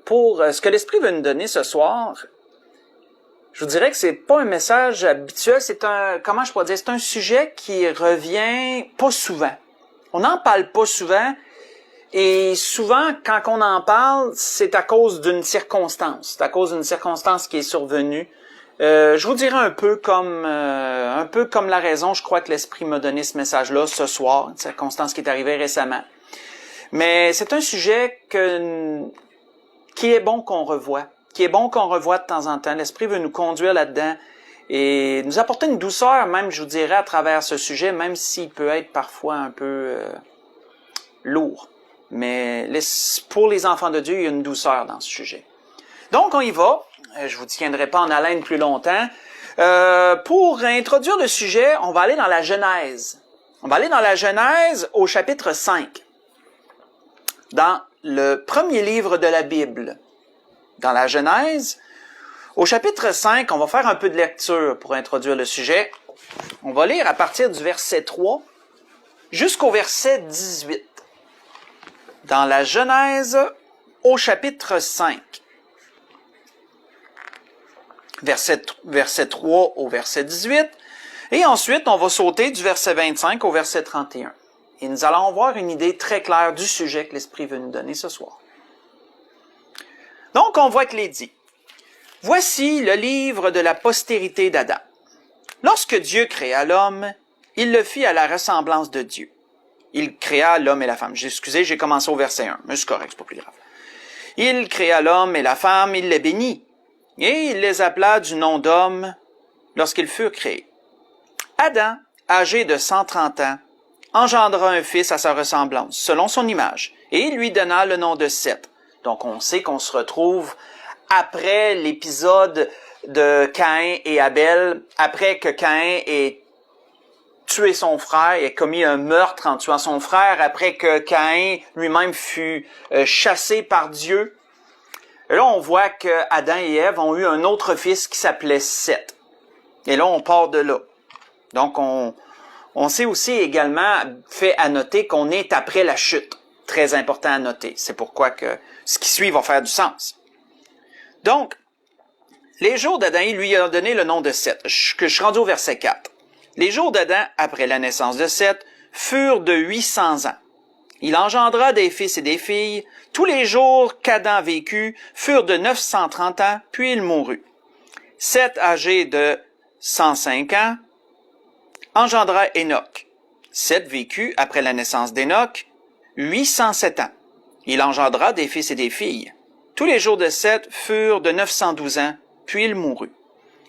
pour ce que l'Esprit veut nous donner ce soir, je vous dirais que c'est pas un message habituel, c'est comment je pourrais dire, c'est un sujet qui revient pas souvent. On n'en parle pas souvent, et souvent, quand on en parle, c'est à cause d'une circonstance. C'est à cause d'une circonstance qui est survenue. Je vous dirais un peu comme la raison, je crois que l'Esprit m'a donné ce message-là ce soir, une circonstance qui est arrivée récemment. Mais c'est un sujet qui est bon qu'on revoie, de temps en temps. L'Esprit veut nous conduire là-dedans et nous apporter une douceur, même, je vous dirais, à travers ce sujet, même s'il peut être parfois un peu lourd. Mais pour les enfants de Dieu, il y a une douceur dans ce sujet. Donc, on y va. Je vous tiendrai pas en haleine plus longtemps. Pour introduire le sujet, on va aller dans la Genèse. On va aller dans la Genèse au chapitre 5. Dans le premier livre de la Bible. Dans la Genèse, au chapitre 5, on va faire un peu de lecture pour introduire le sujet. On va lire à partir du verset 3 jusqu'au verset 18. Dans la Genèse, au chapitre 5. Verset 3 au verset 18. Et ensuite, on va sauter du verset 25 au verset 31. Et nous allons avoir une idée très claire du sujet que l'Esprit veut nous donner ce soir. Donc, on voit qu'il est dit, « Voici le livre de la postérité d'Adam. Lorsque Dieu créa l'homme, il le fit à la ressemblance de Dieu. Il créa l'homme et la femme. » Excusez, j'ai commencé au verset 1, mais c'est correct, c'est pas plus grave. « Il créa l'homme et la femme, il les bénit, et il les appela du nom d'homme lorsqu'ils furent créés. Adam, âgé de 130 ans, engendra un fils à sa ressemblance, selon son image, et il lui donna le nom de Seth. » Donc, on sait qu'on se retrouve après l'épisode de Caïn et Abel, après que Caïn ait tué son frère, ait commis un meurtre en tuant son frère, après que Caïn lui-même fut chassé par Dieu. Et là, on voit que Adam et Ève ont eu un autre fils qui s'appelait Seth. Et là, on part de là. Donc, on s'est aussi également fait à noter qu'on est après la chute. Très important à noter. C'est pourquoi que ce qui suit va faire du sens. Donc, les jours d'Adam, il lui a donné le nom de Seth. Je suis rendu au verset 4. Les jours d'Adam, après la naissance de Seth, furent de 800 ans. Il engendra des fils et des filles. Tous les jours qu'Adam vécut furent de 930 ans, puis il mourut. Seth, âgé de 105 ans, engendra Enoch. Seth vécut, après la naissance d'Enoch, 807 ans. Il engendra des fils et des filles. Tous les jours de Seth furent de 912 ans, puis il mourut.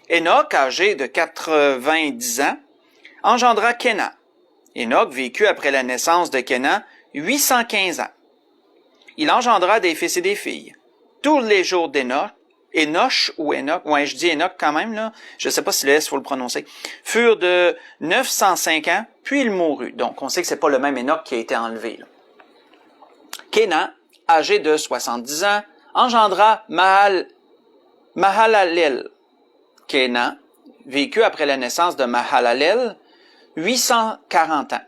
Enoch, âgé de 90 ans, engendra Kénan. Enoch vécut, après la naissance de Kénan, 815 ans. Il engendra des fils et des filles. Tous les jours d'Enoch, Enoch, je dis Enoch quand même, là, je ne sais pas si le S, il faut le prononcer, furent de 905 ans, puis il mourut. Donc, on sait que c'est pas le même Enoch qui a été enlevé, là. Kénan, âgé de 70 ans, engendra Mahalalel. Kénan vécut après la naissance de Mahalalel 840 ans.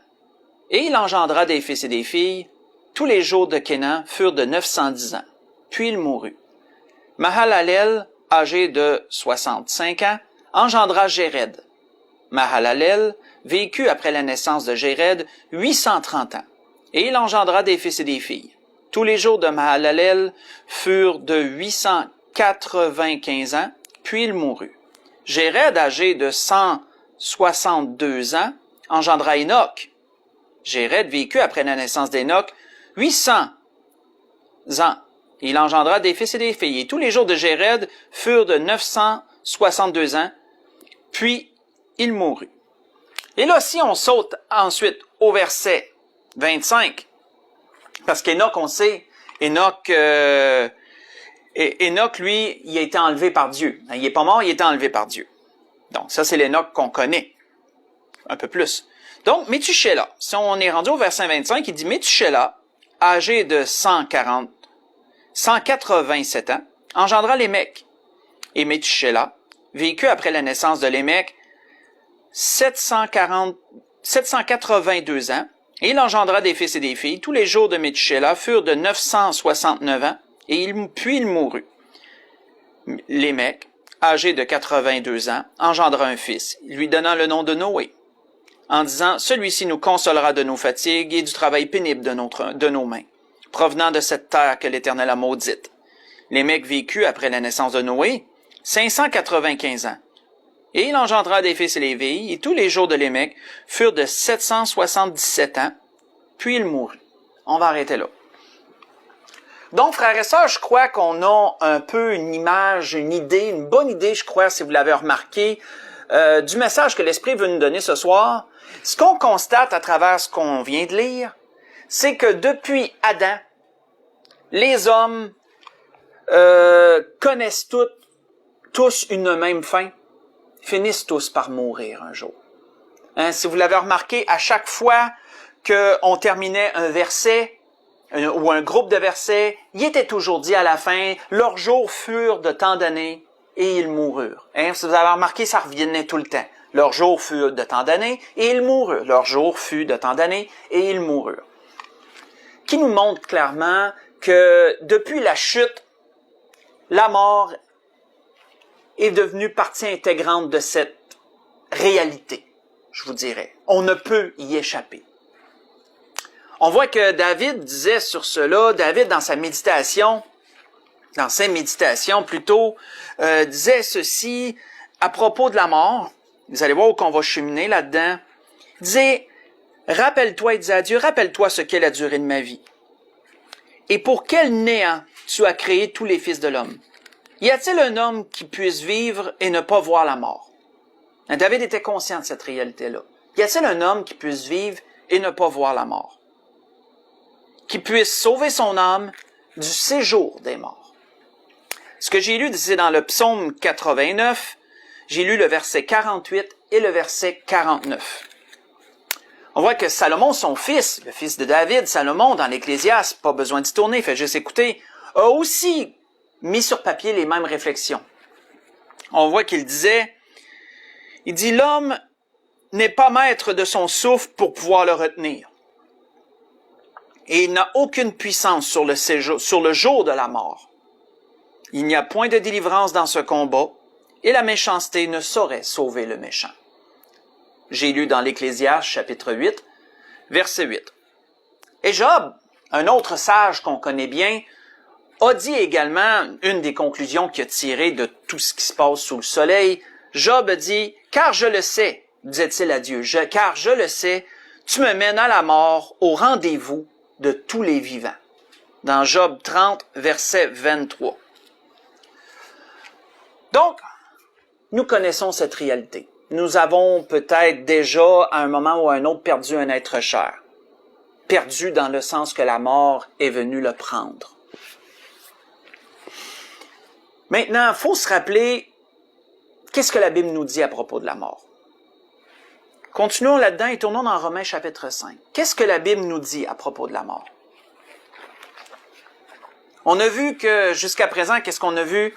Et il engendra des fils et des filles. Tous les jours de Kénan furent de 910 ans. Puis il mourut. Mahalalel, âgé de 65 ans, engendra Jéred. Mahalalel vécut après la naissance de Jéred 830 ans. Et il engendra des fils et des filles. Tous les jours de Mahalalel furent de 895 ans, puis il mourut. Jéred, âgé de 162 ans, engendra Enoch. Jéred vécut après la naissance d'Enoch 800 ans. Il engendra des fils et des filles. Et tous les jours de Jéred furent de 962 ans, puis il mourut. Et là, si on saute ensuite au verset 25, parce qu'Enoch, on sait, Enoch, lui, il a été enlevé par Dieu. Il n'est pas mort, il a été enlevé par Dieu. Donc, ça, c'est l'Enoch qu'on connaît un peu plus. Donc, Métusélah, si on est rendu au verset 25, il dit Métusélah, âgé de 187 ans, engendra Lémec. Et Métusélah vécut après la naissance de Lémec 782 ans, et il engendra des fils et des filles. Tous les jours de Métusélah furent de 969 ans, puis il mourut. Lémec, âgé de 82 ans, engendra un fils, lui donnant le nom de Noé, en disant « Celui-ci nous consolera de nos fatigues et du travail pénible de nos mains, provenant de cette terre que l'Éternel a maudite. » Lémec vécut, après la naissance de Noé, 595 ans. Et il engendra des fils et des filles, et tous les jours de Lémec furent de 777 ans, puis il mourut. On va arrêter là. Donc, frères et sœurs, je crois qu'on a un peu une image, une idée, une bonne idée, je crois, si vous l'avez remarqué, du message que l'Esprit veut nous donner ce soir. Ce qu'on constate à travers ce qu'on vient de lire, c'est que depuis Adam, les hommes connaissent tous une même fin, finissent tous par mourir un jour. Hein, si vous l'avez remarqué, à chaque fois qu'on terminait un verset ou un groupe de versets, il était toujours dit à la fin, leurs jours furent de tant d'années et ils moururent. Hein, si vous avez remarqué, ça revenait tout le temps. Leurs jours furent de tant d'années et ils moururent. Leur jour fut de tant d'années et ils moururent. Qui nous montre clairement que depuis la chute, la mort est devenue partie intégrante de cette réalité, je vous dirais. On ne peut y échapper. On voit que David disait sur cela, David dans ses méditations plutôt, disait ceci à propos de la mort. Vous allez voir où qu'on va cheminer là-dedans. Il disait, rappelle-toi, il disait à Dieu, rappelle-toi ce qu'est la durée de ma vie. Et pour quel néant tu as créé tous les fils de l'homme? Y a-t-il un homme qui puisse vivre et ne pas voir la mort? David était conscient de cette réalité-là. Y a-t-il un homme qui puisse vivre et ne pas voir la mort? Qui puisse sauver son âme du séjour des morts. Ce que j'ai lu, c'est dans le psaume 89, j'ai lu le verset 48 et le verset 49. On voit que Salomon, son fils, le fils de David, Salomon, dans l'Ecclésiaste, pas besoin d'y tourner, fait juste écouter, a aussi mis sur papier les mêmes réflexions. On voit qu'il disait, il dit, l'homme n'est pas maître de son souffle pour pouvoir le retenir. Et il n'a aucune puissance sur le jour de la mort. Il n'y a point de délivrance dans ce combat, et la méchanceté ne saurait sauver le méchant. J'ai lu dans l'Ecclésiaste, chapitre 8, verset 8. Et Job, un autre sage qu'on connaît bien, a dit également une des conclusions qu'il a tirées de tout ce qui se passe sous le soleil. Job a dit, « Car je le sais, disait-il à Dieu, car je le sais, tu me mènes à la mort au rendez-vous de tous les vivants. » Dans Job 30, verset 23. Donc, nous connaissons cette réalité. Nous avons peut-être déjà, à un moment ou à un autre, perdu un être cher. Perdu dans le sens que la mort est venue le prendre. Maintenant, il faut se rappeler, qu'est-ce que la Bible nous dit à propos de la mort? Continuons là-dedans et tournons dans Romains chapitre 5. Qu'est-ce que la Bible nous dit à propos de la mort? On a vu que jusqu'à présent, qu'est-ce qu'on a vu?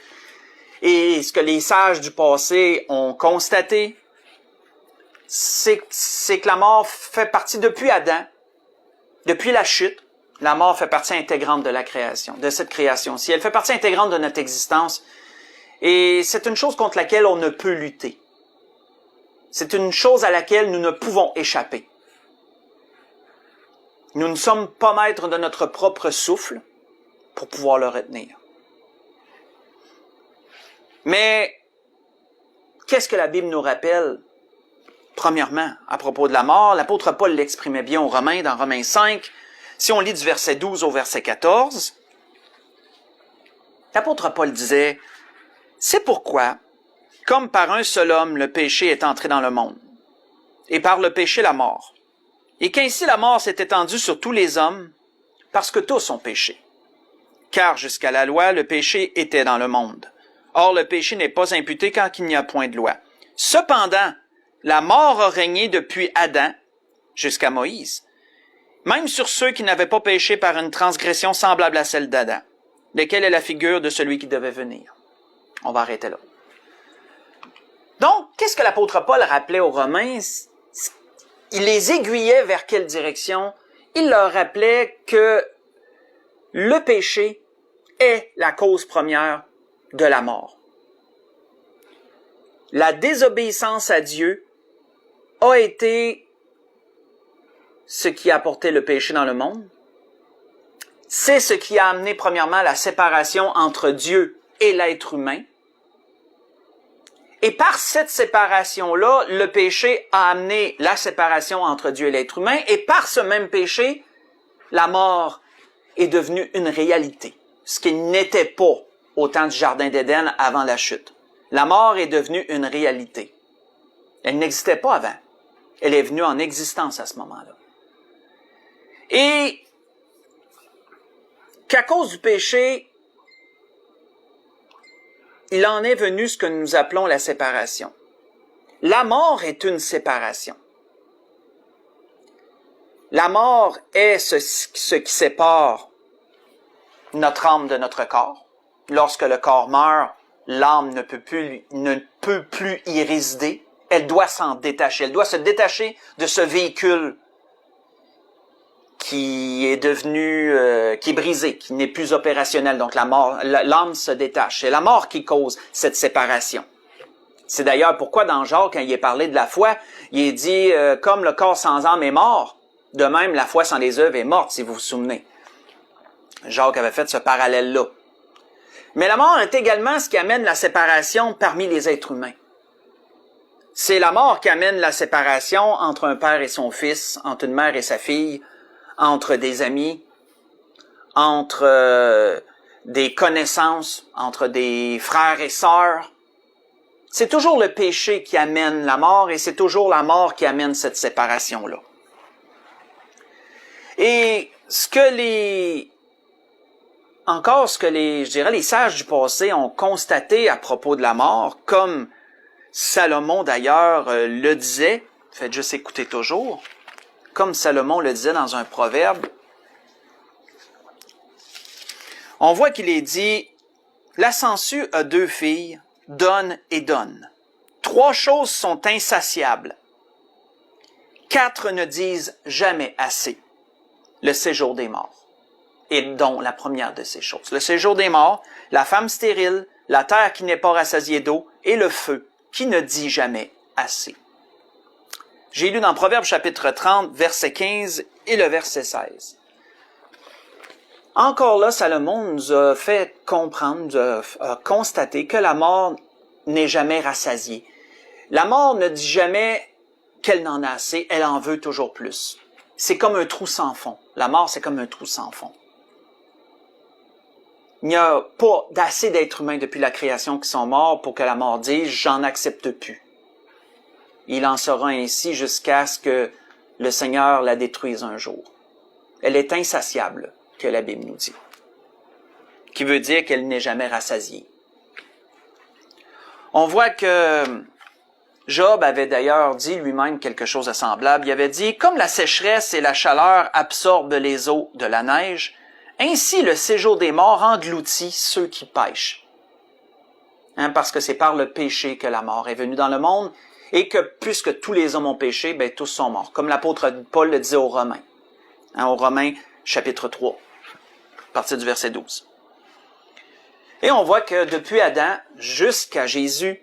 Et ce que les sages du passé ont constaté, c'est que la mort fait partie, depuis Adam, depuis la chute, la mort fait partie intégrante de la création, de cette création-ci. Elle fait partie intégrante de notre existence. Et c'est une chose contre laquelle on ne peut lutter. C'est une chose à laquelle nous ne pouvons échapper. Nous ne sommes pas maîtres de notre propre souffle pour pouvoir le retenir. Mais, qu'est-ce que la Bible nous rappelle? Premièrement, à propos de la mort, l'apôtre Paul l'exprimait bien aux Romains, dans Romains 5. Si on lit du verset 12 au verset 14, l'apôtre Paul disait, « C'est pourquoi, comme par un seul homme le péché est entré dans le monde, et par le péché la mort, et qu'ainsi la mort s'est étendue sur tous les hommes, parce que tous ont péché. Car jusqu'à la loi, le péché était dans le monde. Or, le péché n'est pas imputé quand il n'y a point de loi. Cependant, la mort a régné depuis Adam jusqu'à Moïse, même sur ceux qui n'avaient pas péché par une transgression semblable à celle d'Adam, lequel est la figure de celui qui devait venir. » On va arrêter là. Donc, qu'est-ce que l'apôtre Paul rappelait aux Romains? Il les aiguillait vers quelle direction? Il leur rappelait que le péché est la cause première de la mort. La désobéissance à Dieu a été ce qui a apporté le péché dans le monde. C'est ce qui a amené premièrement la séparation entre Dieu et l'être humain. Et par cette séparation-là, le péché a amené la séparation entre Dieu et l'être humain. Et par ce même péché, la mort est devenue une réalité. Ce qui n'était pas au temps du Jardin d'Éden avant la chute. La mort est devenue une réalité. Elle n'existait pas avant. Elle est venue en existence à ce moment-là. Et qu'à cause du péché, il en est venu ce que nous appelons la séparation. La mort est une séparation. La mort est ce qui sépare notre âme de notre corps. Lorsque le corps meurt, l'âme ne peut plus y résider. Elle doit s'en détacher. Elle doit se détacher de ce véhicule qui est devenu, qui est brisé, qui n'est plus opérationnel. Donc l'âme se détache. C'est la mort qui cause cette séparation. C'est d'ailleurs pourquoi dans Jacques, quand il est parlé de la foi, il est dit, comme le corps sans âme est mort, de même la foi sans les œuvres est morte, si vous vous souvenez. Jacques avait fait ce parallèle-là. Mais la mort est également ce qui amène la séparation parmi les êtres humains. C'est la mort qui amène la séparation entre un père et son fils, entre une mère et sa fille, entre des amis, entre des connaissances, entre des frères et sœurs. C'est toujours le péché qui amène la mort et c'est toujours la mort qui amène cette séparation-là. Et ce que les sages du passé ont constaté à propos de la mort, comme Salomon d'ailleurs le disait, faites juste écouter toujours, comme Salomon le disait dans un proverbe, on voit qu'il est dit, la sangsue a 2 filles, donne et donne. 3 choses sont insatiables. 4 ne disent jamais assez. Le séjour des morts, et dont la première de ces choses. Le séjour des morts, la femme stérile, la terre qui n'est pas rassasiée d'eau, et le feu qui ne dit jamais assez. J'ai lu dans Proverbe chapitre 30, verset 15 et le verset 16. Encore là, Salomon nous a fait comprendre, nous a constaté que la mort n'est jamais rassasiée. La mort ne dit jamais qu'elle n'en a assez, elle en veut toujours plus. C'est comme un trou sans fond. La mort, c'est comme un trou sans fond. Il n'y a pas d'assez d'êtres humains depuis la création qui sont morts pour que la mort dise « j'en accepte plus ». Il en sera ainsi jusqu'à ce que le Seigneur la détruise un jour. Elle est insatiable, que la Bible nous dit, qui veut dire qu'elle n'est jamais rassasiée. On voit que Job avait d'ailleurs dit lui-même quelque chose de semblable. Il avait dit « Comme la sécheresse et la chaleur absorbent les eaux de la neige, ainsi le séjour des morts engloutit ceux qui pêchent. » Parce que c'est par le péché que la mort est venue dans le monde et que puisque tous les hommes ont péché, tous sont morts. Comme l'apôtre Paul le dit aux Romains. Aux Romains, chapitre 3, à partir du verset 12. Et on voit que depuis Adam jusqu'à Jésus,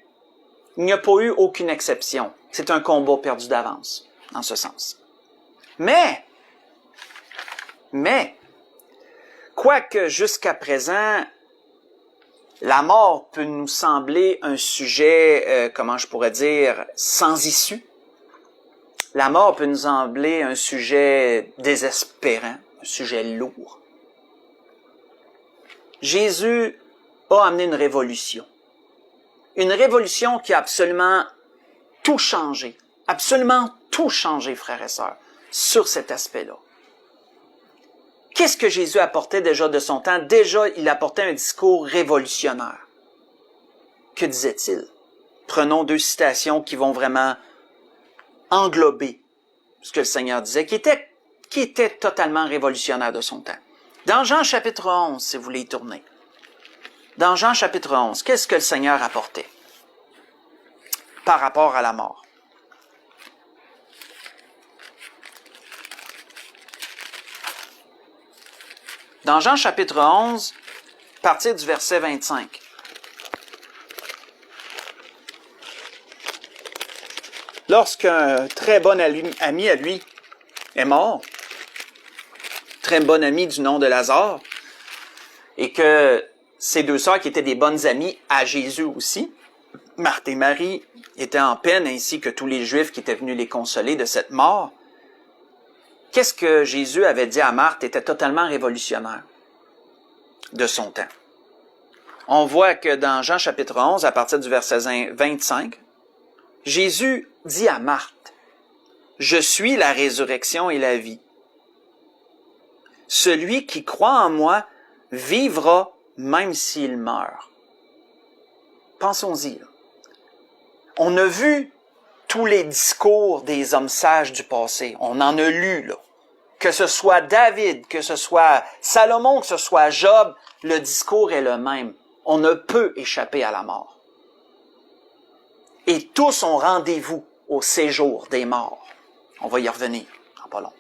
il n'y a pas eu aucune exception. C'est un combat perdu d'avance, en ce sens. Mais, quoique jusqu'à présent, la mort peut nous sembler un sujet, sans issue. La mort peut nous sembler un sujet désespérant, un sujet lourd. Jésus a amené une révolution. Une révolution qui a absolument tout changé, frères et sœurs, sur cet aspect-là. Qu'est-ce que Jésus apportait déjà de son temps? Déjà, il apportait un discours révolutionnaire. Que disait-il? Prenons 2 citations qui vont vraiment englober ce que le Seigneur disait, qui était totalement révolutionnaire de son temps. Dans Jean chapitre 11, si vous voulez y tourner. Dans Jean chapitre 11, qu'est-ce que le Seigneur apportait par rapport à la mort? Dans Jean chapitre 11, à partir du verset 25. Lorsqu'un très bon ami à lui est mort, très bon ami du nom de Lazare, et que ces deux sœurs qui étaient des bonnes amies à Jésus aussi, Marthe et Marie, étaient en peine, ainsi que tous les Juifs qui étaient venus les consoler de cette mort. Qu'est-ce que Jésus avait dit à Marthe était totalement révolutionnaire de son temps. On voit que dans Jean chapitre 11, à partir du verset 25, Jésus dit à Marthe, « Je suis la résurrection et la vie. Celui qui croit en moi vivra même s'il meurt. » Pensons-y. Là. On a vu tous les discours des hommes sages du passé. On en a lu, là. Que ce soit David, que ce soit Salomon, que ce soit Job, le discours est le même. On ne peut échapper à la mort. Et tous ont rendez-vous au séjour des morts. On va y revenir en pas long.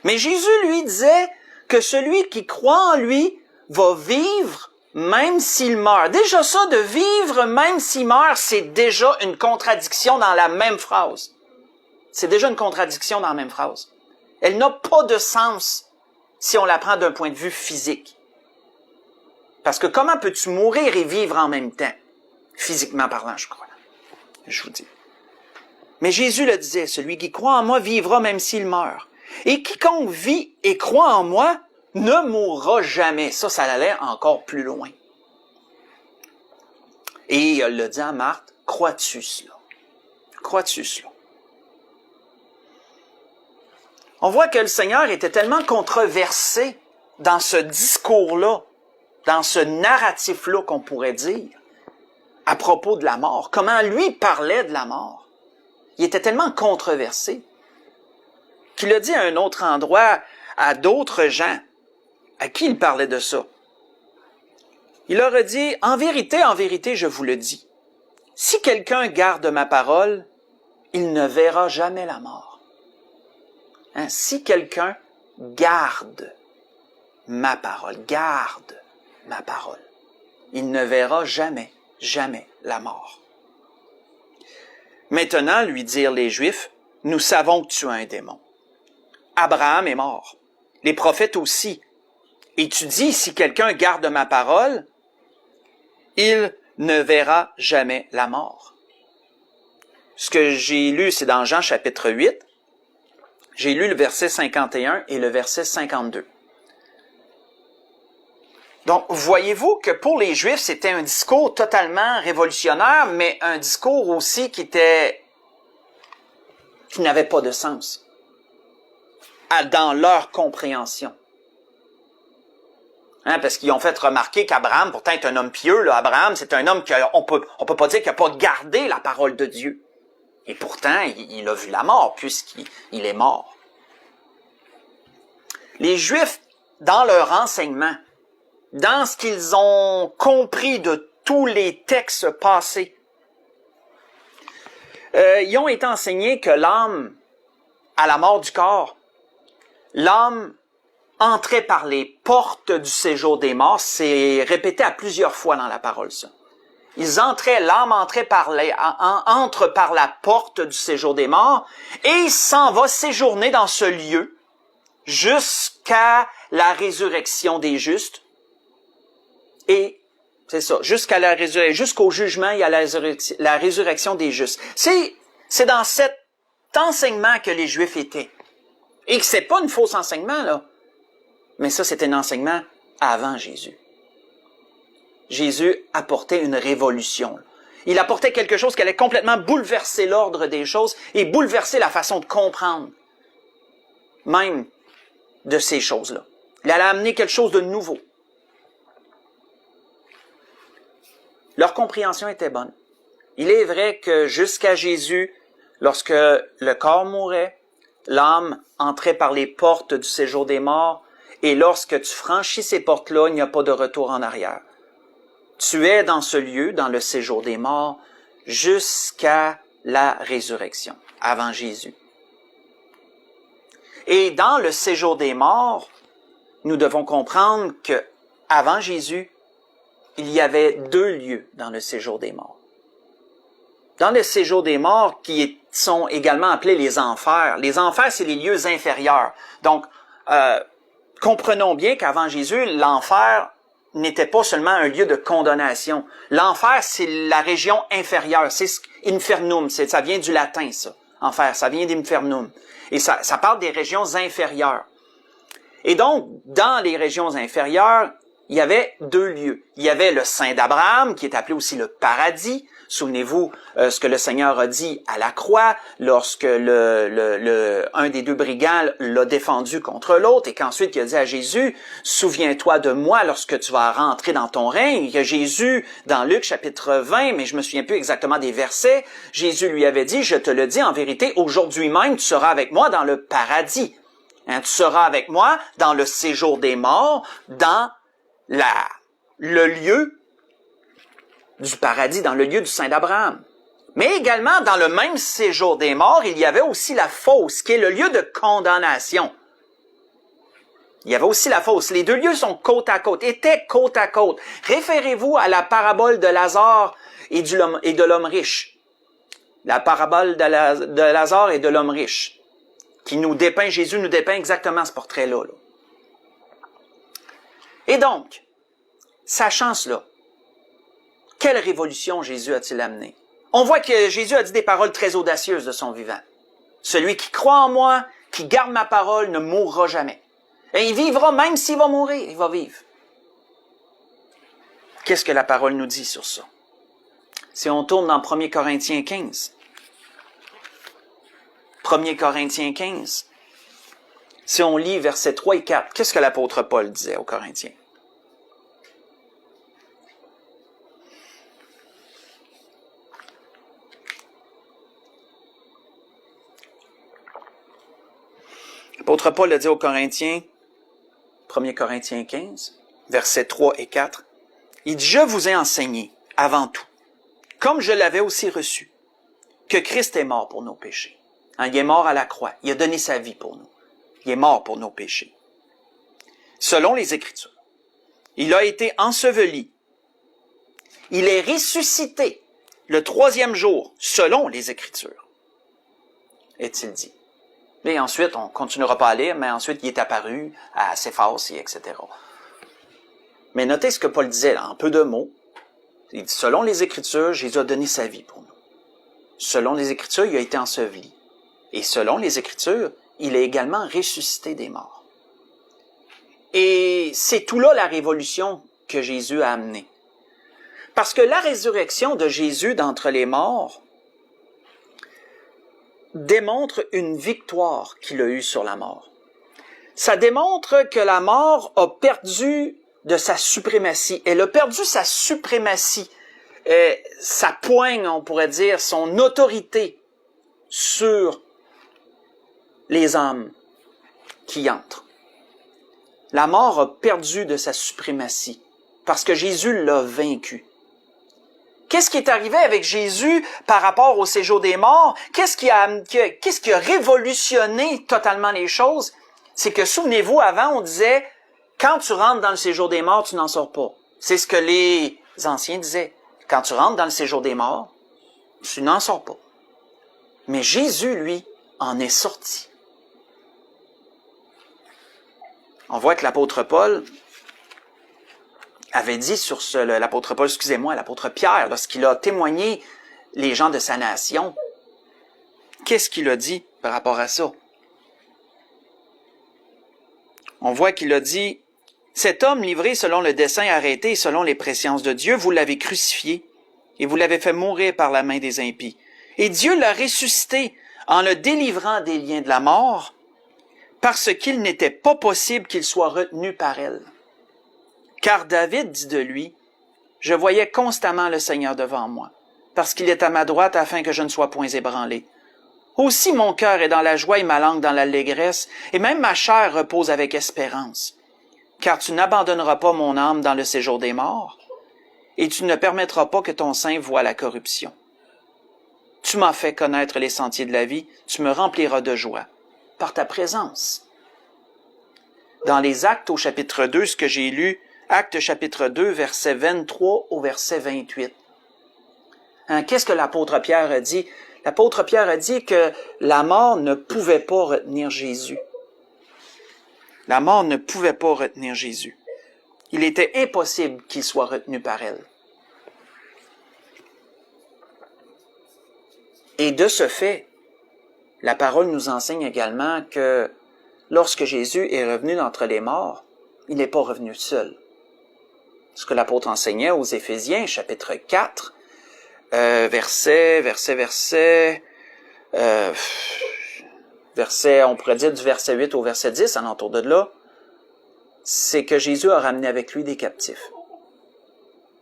Mais Jésus, lui, disait que celui qui croit en lui va vivre même s'il meurt. Déjà ça, de vivre même s'il meurt, c'est déjà une contradiction dans la même phrase. C'est déjà une contradiction dans la même phrase. Elle n'a pas de sens si on la prend d'un point de vue physique. Parce que comment peux-tu mourir et vivre en même temps? Physiquement parlant, je crois. Je vous dis. Mais Jésus le disait, celui qui croit en moi vivra même s'il meurt. Et quiconque vit et croit en moi ne mourra jamais. Ça allait encore plus loin. Et il l'a dit à Marthe, crois-tu cela? Crois-tu cela? On voit que le Seigneur était tellement controversé dans ce discours-là, dans ce narratif-là qu'on pourrait dire, à propos de la mort. Comment lui parlait de la mort. Il était tellement controversé qu'il a dit à un autre endroit à d'autres gens à qui il parlait de ça. Il leur a dit, en vérité, je vous le dis, si quelqu'un garde ma parole, il ne verra jamais la mort. Hein? Si quelqu'un garde ma parole, il ne verra jamais la mort. Maintenant, lui dirent les Juifs, nous savons que tu as un démon. Abraham est mort, les prophètes aussi. Et tu dis, si quelqu'un garde ma parole, il ne verra jamais la mort. Ce que j'ai lu, c'est dans Jean chapitre 8. J'ai lu le verset 51 et le verset 52. Donc, voyez-vous que pour les Juifs, c'était un discours totalement révolutionnaire, mais un discours aussi qui n'avait pas de sens dans leur compréhension. Hein, parce qu'ils ont fait remarquer qu'Abraham, pourtant, est un homme pieux. Là. Abraham, c'est un homme qu'on peut pas dire qu'il n'a pas gardé la parole de Dieu. Et pourtant, il a vu la mort, puisqu'il est mort. Les Juifs, dans leur enseignement, dans ce qu'ils ont compris de tous les textes passés, ils ont été enseignés que l'âme, à la mort du corps, l'âme entrait par les portes du séjour des morts. C'est répété à plusieurs fois dans la parole, ça. L'âme entre par la porte du séjour des morts et s'en va séjourner dans ce lieu jusqu'à la résurrection des justes. Et c'est ça, jusqu'au jugement, il y a la résurrection des justes. C'est dans cet enseignement que les Juifs étaient. Et que c'est pas un faux enseignement, là. Mais ça, c'était un enseignement avant Jésus. Jésus apportait une révolution. Il apportait quelque chose qui allait complètement bouleverser l'ordre des choses et bouleverser la façon de comprendre même de ces choses-là. Il allait amener quelque chose de nouveau. Leur compréhension était bonne. Il est vrai que jusqu'à Jésus, lorsque le corps mourait, l'âme entrait par les portes du séjour des morts, et lorsque tu franchis ces portes-là, il n'y a pas de retour en arrière. Tu es dans ce lieu, dans le séjour des morts, jusqu'à la résurrection, avant Jésus. Et dans le séjour des morts, nous devons comprendre que avant Jésus, il y avait 2 lieux dans le séjour des morts. Dans le séjour des morts, qui sont également appelés les enfers. Les enfers, c'est les lieux inférieurs. Donc, comprenons bien qu'avant Jésus, l'enfer n'était pas seulement un lieu de condamnation. L'enfer, c'est la région inférieure. C'est infernum. Ça vient du latin, ça. Enfer, ça vient d'infernum. Et ça parle des régions inférieures. Et donc, dans les régions inférieures, il y avait 2 lieux. Il y avait le sein d'Abraham, qui est appelé aussi le paradis. Souvenez-vous ce que le Seigneur a dit à la croix lorsque un des 2 brigands l'a défendu contre l'autre et qu'ensuite il a dit à Jésus, « Souviens-toi de moi lorsque tu vas rentrer dans ton règne. » Il y a Jésus dans Luc chapitre 20, mais je me souviens plus exactement des versets. Jésus lui avait dit, « Je te le dis en vérité, aujourd'hui même tu seras avec moi dans le paradis. » Tu seras avec moi dans le séjour des morts, dans le lieu du paradis, dans le lieu du sein d'Abraham. Mais également, dans le même séjour des morts, il y avait aussi la fosse, qui est le lieu de condamnation. Il y avait aussi la fosse. Les 2 lieux sont côte à côte, étaient côte à côte. Référez-vous à la parabole de Lazare et de l'homme riche. La parabole de Lazare et de l'homme riche, qui nous dépeint, Jésus nous dépeint exactement ce portrait-là. Et donc, sachant cela, quelle révolution Jésus a-t-il amené? On voit que Jésus a dit des paroles très audacieuses de son vivant. Celui qui croit en moi, qui garde ma parole, ne mourra jamais. Et il vivra même s'il va mourir, il va vivre. Qu'est-ce que la parole nous dit sur ça? Si on tourne dans 1 Corinthiens 15. 1 Corinthiens 15. Si on lit versets 3 et 4, qu'est-ce que l'apôtre Paul disait aux Corinthiens? L'apôtre Paul a dit aux Corinthiens, 1 Corinthiens 15, versets 3 et 4, il dit, « Je vous ai enseigné, avant tout, comme je l'avais aussi reçu, que Christ est mort pour nos péchés. » Il est mort à la croix, il a donné sa vie pour nous. Il est mort pour nos péchés. Selon les Écritures, il a été enseveli. Il est ressuscité le 3e jour, selon les Écritures, est-il dit. Et ensuite, on continuera pas à lire, mais ensuite, il est apparu à Céphas, etc. Mais notez ce que Paul disait, en peu de mots. Il dit, selon les Écritures, Jésus a donné sa vie pour nous. Selon les Écritures, il a été enseveli. Et selon les Écritures, il est également ressuscité des morts. Et c'est tout là la révolution que Jésus a amenée. Parce que la résurrection de Jésus d'entre les morts démontre une victoire qu'il a eue sur la mort. Ça démontre que la mort a perdu de sa suprématie. Elle a perdu sa suprématie, sa poigne, on pourrait dire, son autorité sur les âmes qui y entrent. La mort a perdu de sa suprématie parce que Jésus l'a vaincu. Qu'est-ce qui est arrivé avec Jésus par rapport au séjour des morts? Qu'est-ce qui a révolutionné totalement les choses? C'est que, souvenez-vous, avant, on disait, quand tu rentres dans le séjour des morts, tu n'en sors pas. C'est ce que les anciens disaient. Quand tu rentres dans le séjour des morts, tu n'en sors pas. Mais Jésus, lui, en est sorti. On voit que l'apôtre Paul avait dit sur l'apôtre Pierre, lorsqu'il a témoigné les gens de sa nation, qu'est-ce qu'il a dit par rapport à ça? On voit qu'il a dit, « Cet homme livré selon le dessein arrêté et selon les presciences de Dieu, vous l'avez crucifié et vous l'avez fait mourir par la main des impies. Et Dieu l'a ressuscité en le délivrant des liens de la mort, parce qu'il n'était pas possible qu'il soit retenu par elle. Car David dit de lui, « Je voyais constamment le Seigneur devant moi, parce qu'il est à ma droite afin que je ne sois point ébranlé. Aussi mon cœur est dans la joie et ma langue dans l'allégresse, et même ma chair repose avec espérance. Car tu n'abandonneras pas mon âme dans le séjour des morts, et tu ne permettras pas que ton sein voie la corruption. Tu m'as fait connaître les sentiers de la vie, tu me rempliras de joie par ta présence. » Dans les Actes au chapitre 2, ce que j'ai lu Actes chapitre 2, verset 23 au verset 28. Qu'est-ce que l'apôtre Pierre a dit? L'apôtre Pierre a dit que la mort ne pouvait pas retenir Jésus. La mort ne pouvait pas retenir Jésus. Il était impossible qu'il soit retenu par elle. Et de ce fait, la parole nous enseigne également que lorsque Jésus est revenu d'entre les morts, il n'est pas revenu seul. Ce que l'apôtre enseignait aux Éphésiens, chapitre 4, verset, on pourrait dire du verset 8 au verset 10, alentour de là, c'est que Jésus a ramené avec lui des captifs.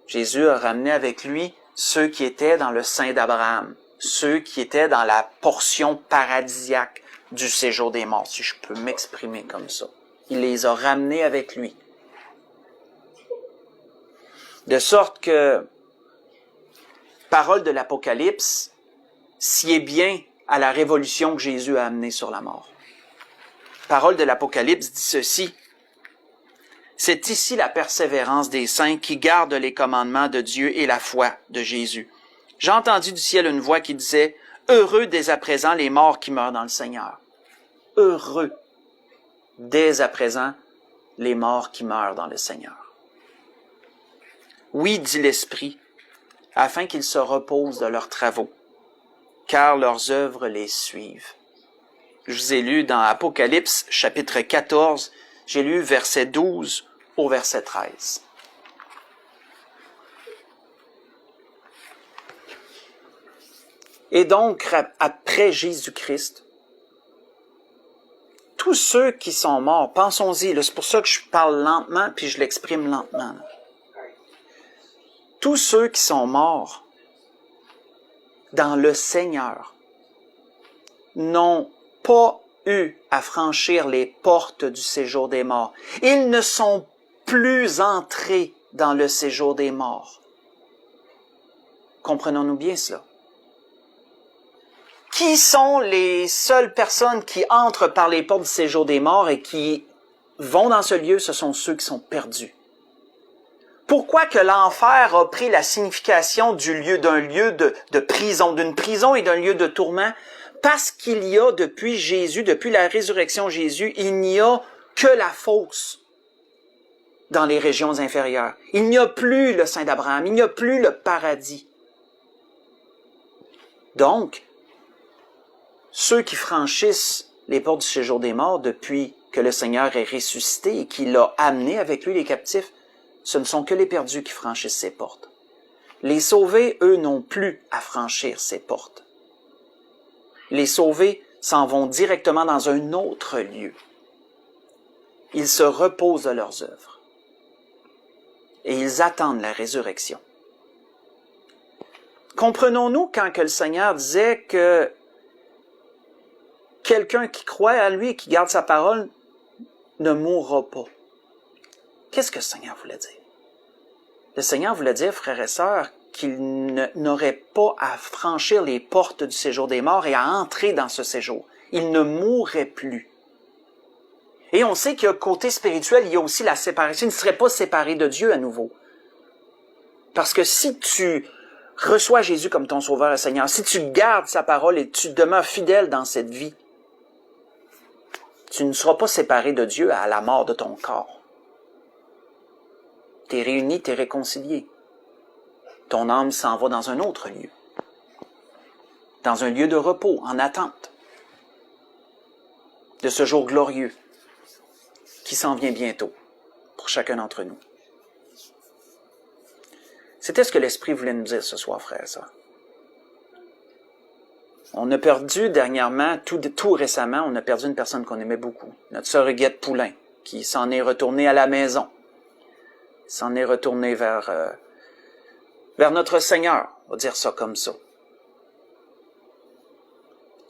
Jésus a ramené avec lui ceux qui étaient dans le sein d'Abraham, ceux qui étaient dans la portion paradisiaque du séjour des morts, si je peux m'exprimer comme ça. Il les a ramenés avec lui. De sorte que parole de l'Apocalypse sied bien à la révolution que Jésus a amenée sur la mort. Parole de l'Apocalypse dit ceci. C'est ici la persévérance des saints qui gardent les commandements de Dieu et la foi de Jésus. J'ai entendu du ciel une voix qui disait, « Heureux dès à présent les morts qui meurent dans le Seigneur. » Heureux dès à présent les morts qui meurent dans le Seigneur. Oui, dit l'Esprit, afin qu'ils se reposent de leurs travaux, car leurs œuvres les suivent. Je vous ai lu dans Apocalypse, chapitre 14, j'ai lu verset 12 au verset 13. Et donc, après Jésus-Christ, tous ceux qui sont morts, pensons-y, c'est pour ça que je parle lentement puis je l'exprime lentement. Là. Tous ceux qui sont morts dans le Seigneur n'ont pas eu à franchir les portes du séjour des morts. Ils ne sont plus entrés dans le séjour des morts. Comprenons-nous bien cela. Qui sont les seules personnes qui entrent par les portes du séjour des morts et qui vont dans ce lieu? Ce sont ceux qui sont perdus. Pourquoi que l'enfer a pris la signification d'un lieu de prison, d'une prison et d'un lieu de tourment? Parce qu'il y a depuis Jésus, depuis la résurrection de Jésus, il n'y a que la fosse dans les régions inférieures. Il n'y a plus le sein d'Abraham, il n'y a plus le paradis. Donc, ceux qui franchissent les portes du séjour des morts depuis que le Seigneur est ressuscité et qu'il a amené avec lui les captifs, ce ne sont que les perdus qui franchissent ces portes. Les sauvés, eux, n'ont plus à franchir ces portes. Les sauvés s'en vont directement dans un autre lieu. Ils se reposent de leurs œuvres. Et ils attendent la résurrection. Comprenons-nous quand que le Seigneur disait que quelqu'un qui croit à lui et qui garde sa parole ne mourra pas. Qu'est-ce que le Seigneur voulait dire? Le Seigneur voulait dire, frères et sœurs, qu'il n'aurait pas à franchir les portes du séjour des morts et à entrer dans ce séjour. Il ne mourrait plus. Et on sait qu'il y a côté spirituel, il y a aussi la séparation. Il ne serait pas séparé de Dieu à nouveau. Parce que si tu reçois Jésus comme ton sauveur et Seigneur, si tu gardes sa parole et tu demeures fidèle dans cette vie, tu ne seras pas séparé de Dieu à la mort de ton corps. Tu es réuni, tu es réconcilié. Ton âme s'en va dans un autre lieu. Dans un lieu de repos, en attente de ce jour glorieux qui s'en vient bientôt pour chacun d'entre nous. C'était ce que l'Esprit voulait nous dire ce soir, frères et sœurs. On a perdu dernièrement, tout récemment, on a perdu une personne qu'on aimait beaucoup. Notre sœur Huguette Poulain, qui s'en est retournée à la maison. S'en est retournée vers notre Seigneur, on va dire ça comme ça.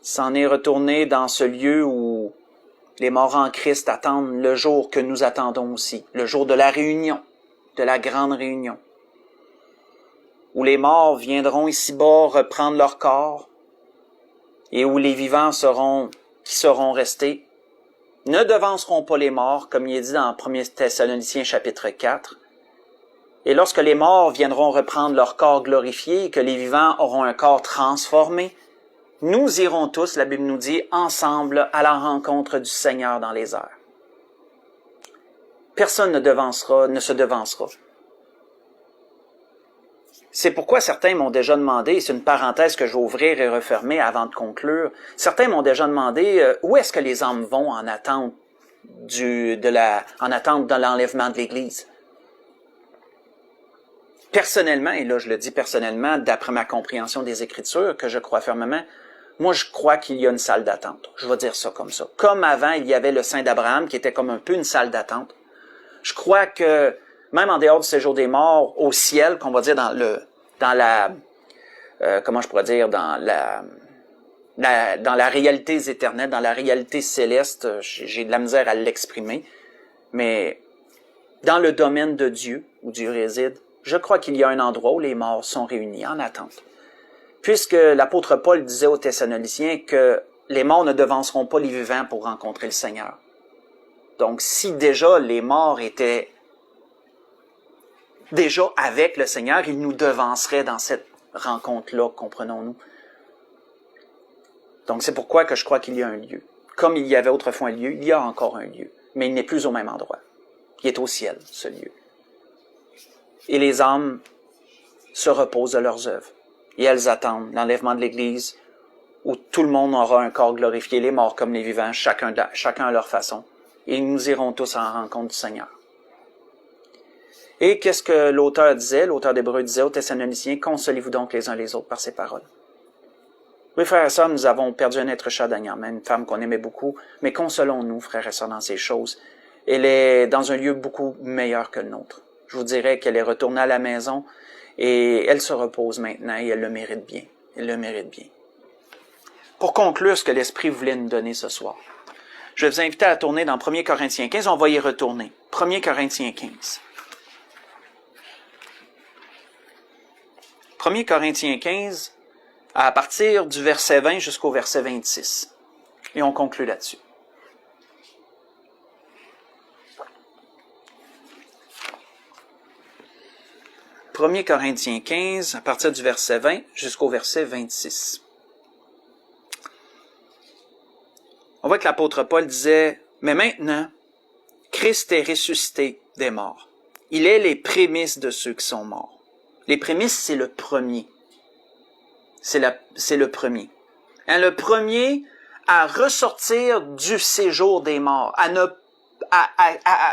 S'en est retournée dans ce lieu où les morts en Christ attendent le jour que nous attendons aussi, le jour de la réunion, de la grande réunion, où les morts viendront ici-bas reprendre leur corps, et où les vivants qui seront restés ne devanceront pas les morts, comme il est dit dans 1 Thessaloniciens chapitre 4, Et lorsque les morts viendront reprendre leur corps glorifié et que les vivants auront un corps transformé, nous irons tous, la Bible nous dit, ensemble à la rencontre du Seigneur dans les airs. Personne ne se devancera. C'est pourquoi certains m'ont déjà demandé, c'est une parenthèse que je vais ouvrir et refermer avant de conclure, certains m'ont déjà demandé où est-ce que les âmes vont en attente de l'enlèvement de l'Église. Personnellement, et là je le dis personnellement, d'après ma compréhension des Écritures, que je crois fermement, moi je crois qu'il y a une salle d'attente. Je vais dire ça comme ça. Comme avant, il y avait le sein d'Abraham qui était comme un peu une salle d'attente. Je crois que même en dehors du séjour des morts, au ciel, qu'on va dire dans la réalité éternelle, dans la réalité céleste, j'ai de la misère à l'exprimer, mais dans le domaine de Dieu, où Dieu réside, je crois qu'il y a un endroit où les morts sont réunis en attente. Puisque l'apôtre Paul disait aux Thessaloniciens que les morts ne devanceront pas les vivants pour rencontrer le Seigneur. Donc, si déjà les morts étaient déjà avec le Seigneur, ils nous devanceraient dans cette rencontre-là, comprenons-nous. Donc, c'est pourquoi que je crois qu'il y a un lieu. Comme il y avait autrefois un lieu, il y a encore un lieu, mais il n'est plus au même endroit. Il est au ciel, ce lieu. Et les âmes se reposent de leurs œuvres. Et elles attendent l'enlèvement de l'Église, où tout le monde aura un corps glorifié, les morts comme les vivants, chacun à leur façon. Et nous irons tous en rencontre du Seigneur. Et qu'est-ce que l'auteur disait? L'auteur d'Hébreux disait aux Thessaloniciens, « Consolez-vous donc les uns les autres par ces paroles. » Oui, frères et sœurs, nous avons perdu un être cher dernièrement, une femme qu'on aimait beaucoup, mais consolons-nous, frères et sœurs, dans ces choses. Elle est dans un lieu beaucoup meilleur que le nôtre. Je vous dirais qu'elle est retournée à la maison et elle se repose maintenant et elle le mérite bien. Elle le mérite bien. Pour conclure ce que l'Esprit voulait nous donner ce soir, je vais vous inviter à tourner dans 1 Corinthiens 15. On va y retourner. 1 Corinthiens 15. 1 Corinthiens 15, à partir du verset 20 jusqu'au verset 26. Et on conclut là-dessus. « 1 Corinthiens 15, à partir du verset 20 jusqu'au verset 26. On voit que l'apôtre Paul disait, « Mais maintenant, Christ est ressuscité des morts. Il est les prémices de ceux qui sont morts. » Les prémices, c'est le premier. C'est le premier. Hein, le premier à ressortir du séjour des morts,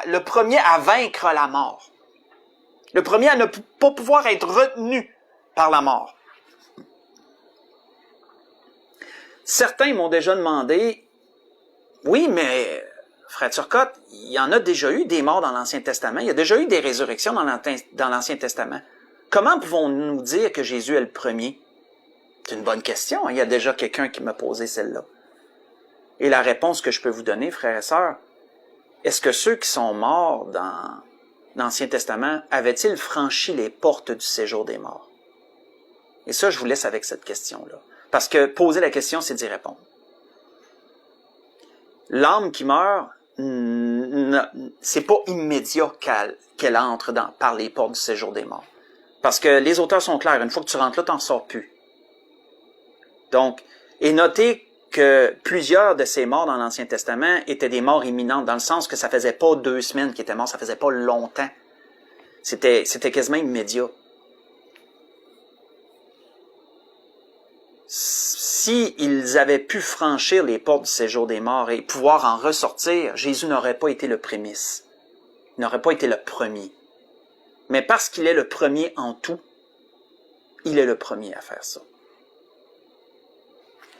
le premier à vaincre la mort. Le premier à ne pas pouvoir être retenu par la mort. Certains m'ont déjà demandé, oui, mais frère Turcotte, il y en a déjà eu des morts dans l'Ancien Testament, il y a déjà eu des résurrections dans l'Ancien Testament. Comment pouvons-nous dire que Jésus est le premier? C'est une bonne question, il y a déjà quelqu'un qui m'a posé celle-là. Et la réponse que je peux vous donner, frères et sœurs, est-ce que ceux qui sont morts dans l'Ancien Testament avaient-ils franchi les portes du séjour des morts? Et ça, je vous laisse avec cette question-là. Parce que poser la question, c'est d'y répondre. L'âme qui meurt, c'est pas immédiat qu'elle entre par les portes du séjour des morts. Parce que les auteurs sont clairs, une fois que tu rentres là, tu n'en sors plus. Donc, et notez que plusieurs de ces morts dans l'Ancien Testament étaient des morts imminentes, dans le sens que ça faisait pas 2 semaines qu'ils étaient morts, ça faisait pas longtemps. C'était quasiment immédiat. Si ils avaient pu franchir les portes du séjour des morts et pouvoir en ressortir, Jésus n'aurait pas été le prémisse. Il n'aurait pas été le premier. Mais parce qu'il est le premier en tout, il est le premier à faire ça.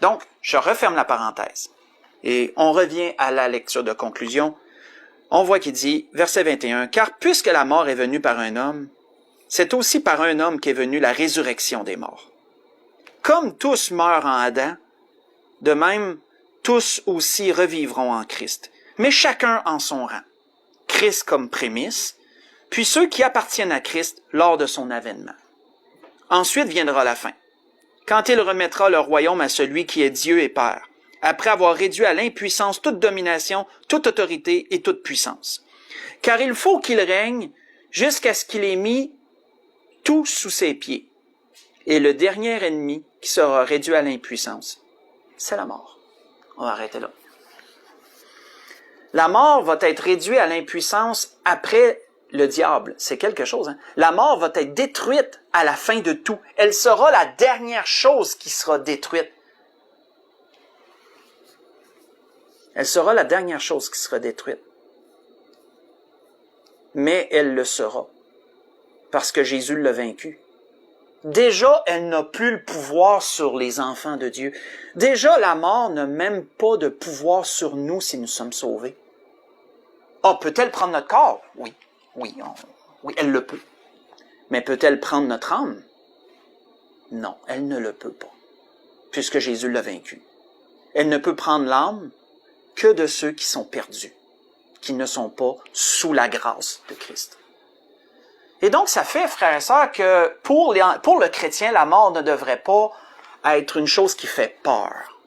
Donc, je referme la parenthèse. Et on revient à la lecture de conclusion. On voit qu'il dit, verset 21, « Car puisque la mort est venue par un homme, c'est aussi par un homme qu'est venue la résurrection des morts. Comme tous meurent en Adam, de même, tous aussi revivront en Christ, mais chacun en son rang. Christ comme prémisse, puis ceux qui appartiennent à Christ lors de son avènement. Ensuite viendra la fin, quand il remettra le royaume à celui qui est Dieu et Père, après avoir réduit à l'impuissance toute domination, toute autorité et toute puissance. Car il faut qu'il règne jusqu'à ce qu'il ait mis tout sous ses pieds. Et le dernier ennemi qui sera réduit à l'impuissance, c'est la mort. On va arrêter là. La mort va être réduite à l'impuissance après le diable. C'est quelque chose. Hein? La mort va être détruite à la fin de tout. Elle sera la dernière chose qui sera détruite. Elle sera la dernière chose qui sera détruite. Mais elle le sera. Parce que Jésus l'a vaincu. Déjà, elle n'a plus le pouvoir sur les enfants de Dieu. Déjà, la mort n'a même pas de pouvoir sur nous si nous sommes sauvés. Ah, peut-elle prendre notre corps? Oui. Oui, elle le peut. Mais peut-elle prendre notre âme? Non, elle ne le peut pas, puisque Jésus l'a vaincu. Elle ne peut prendre l'âme que de ceux qui sont perdus, qui ne sont pas sous la grâce de Christ. Et donc, ça fait, frères et sœurs, que pour le chrétien, la mort ne devrait pas être une chose qui fait peur.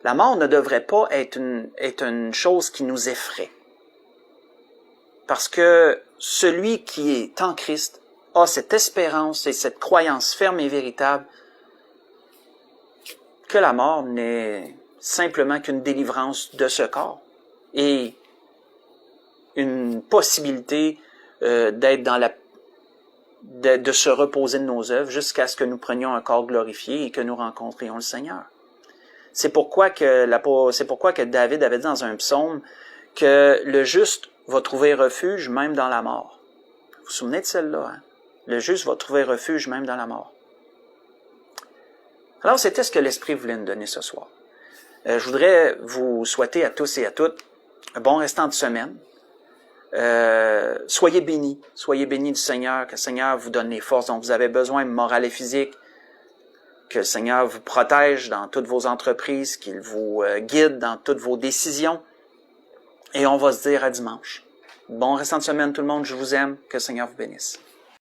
La mort ne devrait pas être une chose qui nous effraie. Parce que celui qui est en Christ a cette espérance et cette croyance ferme et véritable que la mort n'est simplement qu'une délivrance de ce corps et une possibilité d'être dans de se reposer de nos œuvres jusqu'à ce que nous prenions un corps glorifié et que nous rencontrions le Seigneur. C'est pourquoi que David avait dit dans un psaume que le juste va trouver refuge même dans la mort. Vous vous souvenez de celle-là, hein? Le juste va trouver refuge même dans la mort. Alors, c'était ce que l'Esprit voulait nous donner ce soir. Je voudrais vous souhaiter à tous et à toutes un bon restant de semaine. Soyez bénis du Seigneur, que le Seigneur vous donne les forces dont vous avez besoin, morales et physiques, que le Seigneur vous protège dans toutes vos entreprises, qu'il vous guide dans toutes vos décisions, et on va se dire à dimanche. Bon restant de semaine tout le monde, je vous aime, que le Seigneur vous bénisse.